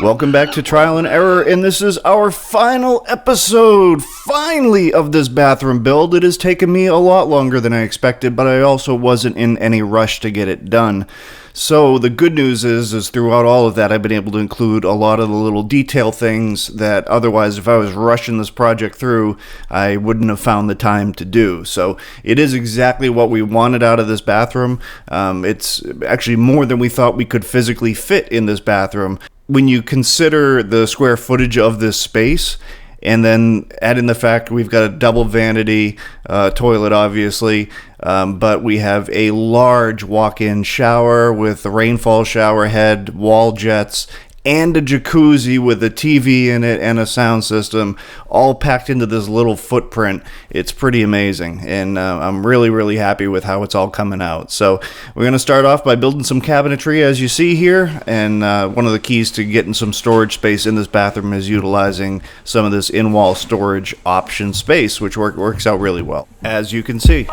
Welcome back to Trial and Error, and this is our final episode, finally, of this bathroom build. It has taken me a lot longer than I expected, but I also wasn't in any rush to get it done. So the good news is throughout all of that, I've been able to include a lot of the little detail things that otherwise, if I was rushing this project through, I wouldn't have found the time to do. So it is exactly what we wanted out of this bathroom. It's actually more than we thought we could physically fit in this bathroom. When you consider the square footage of this space, and then add in the fact we've got a double vanity toilet, obviously, but we have a large walk-in shower with a rainfall shower head, wall jets, and a jacuzzi with a TV in it and a sound system, all packed into this little footprint. It's pretty amazing, and I'm really, really happy with how it's all coming out. So we're going to start off by building some cabinetry, as you see here, and one of the keys to getting some storage space in this bathroom is utilizing some of this in-wall storage option space, which works out really well, as you can see.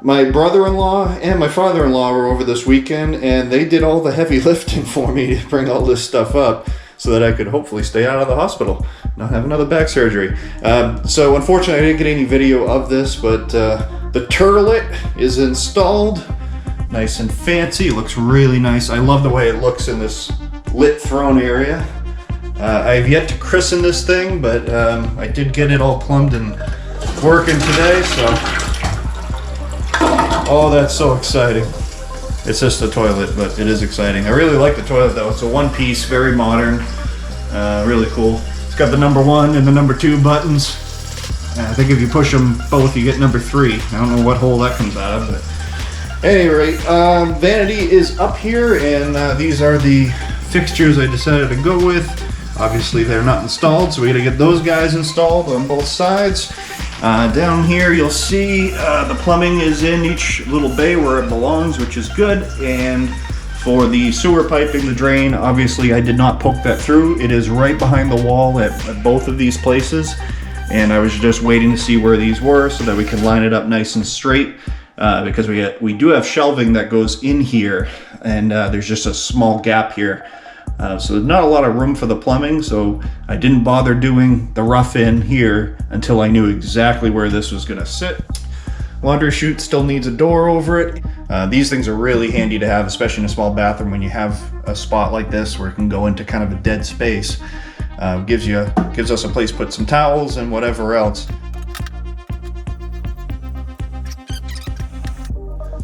My brother-in-law and my father-in-law were over this weekend, and they did all the heavy lifting for me to bring all this stuff up so that I could hopefully stay out of the hospital, not have another back surgery. So unfortunately, I didn't get any video of this, but the turlet is installed. Nice and fancy, looks really nice. I love the way it looks in this lit throne area. I've yet to christen this thing, but I did get it all plumbed and working today, so... Oh, that's so exciting. It's just a toilet, but it is exciting. I really like the toilet though. It's a one-piece, very modern, really cool. It's got the number 1 and the number 2 buttons. I think if you push them both, you get number 3. I don't know what hole that comes out of, but at any rate, Vanity is up here, and these are the fixtures I decided to go with. Obviously, they're not installed, so we gotta get those guys installed on both sides. Down here you'll see the plumbing is in each little bay where it belongs, which is good. And for the sewer piping, the drain, obviously I did not poke that through. It is right behind the wall at both of these places, and I was just waiting to see where these were so that we can line it up nice and straight, because we do have shelving that goes in here, and there's just a small gap here. So there's not a lot of room for the plumbing, so I didn't bother doing the rough in here until I knew exactly where this was going to sit. Laundry chute still needs a door over it. These things are really handy to have, especially in a small bathroom when you have a spot like this where it can go into kind of a dead space. Gives us a place to put some towels and whatever else.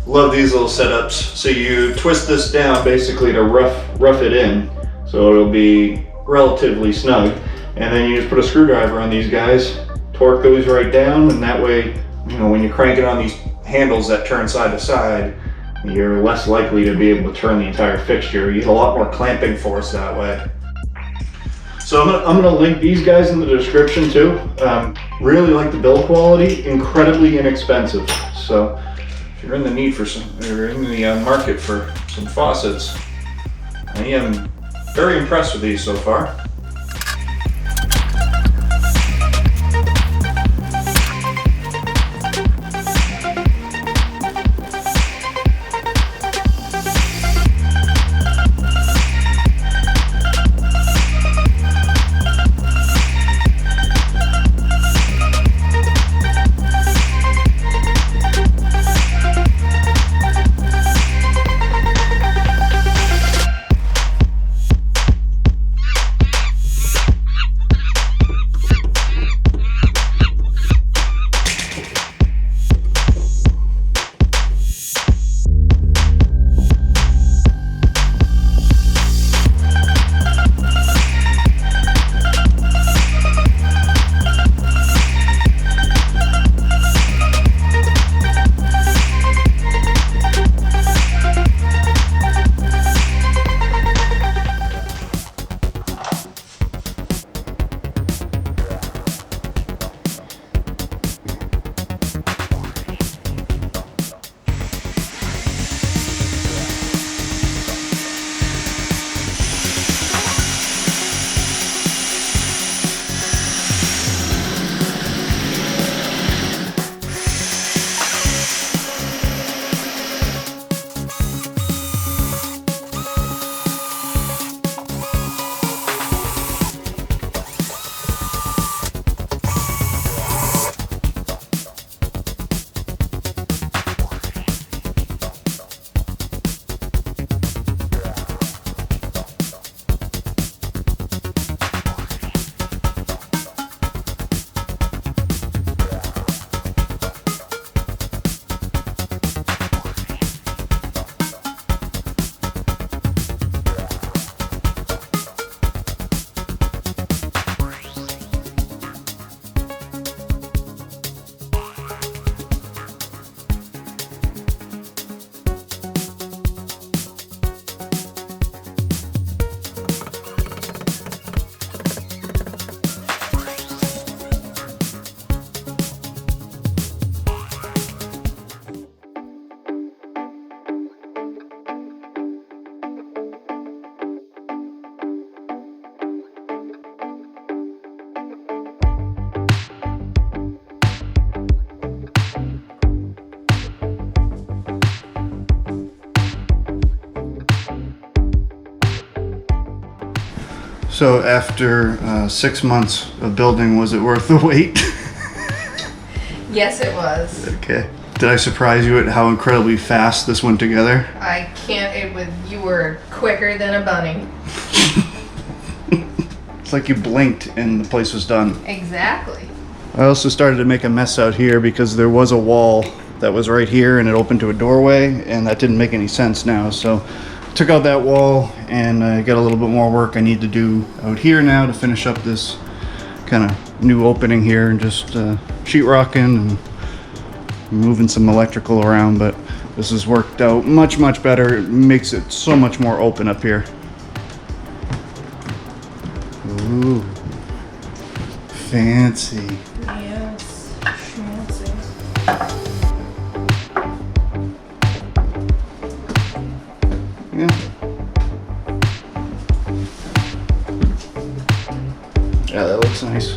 Love these little setups. So you twist this down basically to rough it in, so it'll be relatively snug, and then you just put a screwdriver on these guys, torque those right down, and that way, you know, when you crank it on these handles that turn side to side, you're less likely to be able to turn the entire fixture. You get a lot more clamping force that way. So I'm gonna link these guys in the description too. Really like the build quality, incredibly inexpensive. So if you're in the need for or in the market for some faucets, I am very impressed with these so far. So after 6 months of building, was it worth the wait? Yes, it was. Okay. Did I surprise you at how incredibly fast this went together? I can't. You were quicker than a bunny. It's like you blinked and the place was done. Exactly. I also started to make a mess out here because there was a wall that was right here and it opened to a doorway, and that didn't make any sense now. So took out that wall, and I got a little bit more work I need to do out here now to finish up this kind of new opening here, and just sheetrocking and moving some electrical around. But this has worked out much better. It makes it so much more open up here. Ooh, fancy. Yes, fancy. Yeah. Yeah, that looks nice.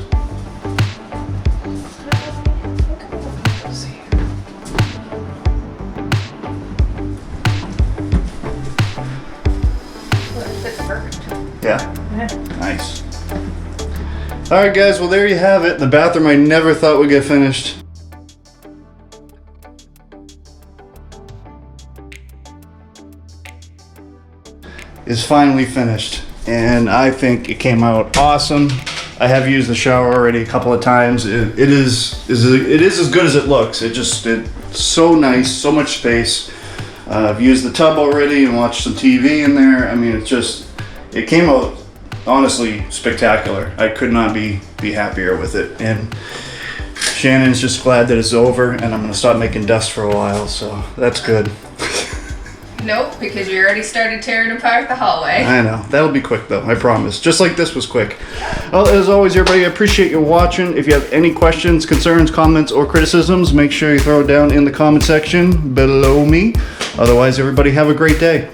Yeah? Nice. Alright guys, well there you have it. The bathroom I never thought would get finished. Is finally finished, and I think it came out awesome. I have used the shower already a couple of times. It is as good as it looks. It's so nice, so much space. I've used the tub already and watched some TV in there. I mean, it came out honestly spectacular. I could not be happier with it. And Shannon's just glad that it's over, and I'm gonna stop making dust for a while, so that's good. Nope, because you already started tearing apart the hallway. I know. That'll be quick though, I promise. Just like this was quick. Well, as always, everybody, I appreciate you watching. If you have any questions, concerns, comments, or criticisms, make sure you throw it down in the comment section below me. Otherwise, everybody have a great day.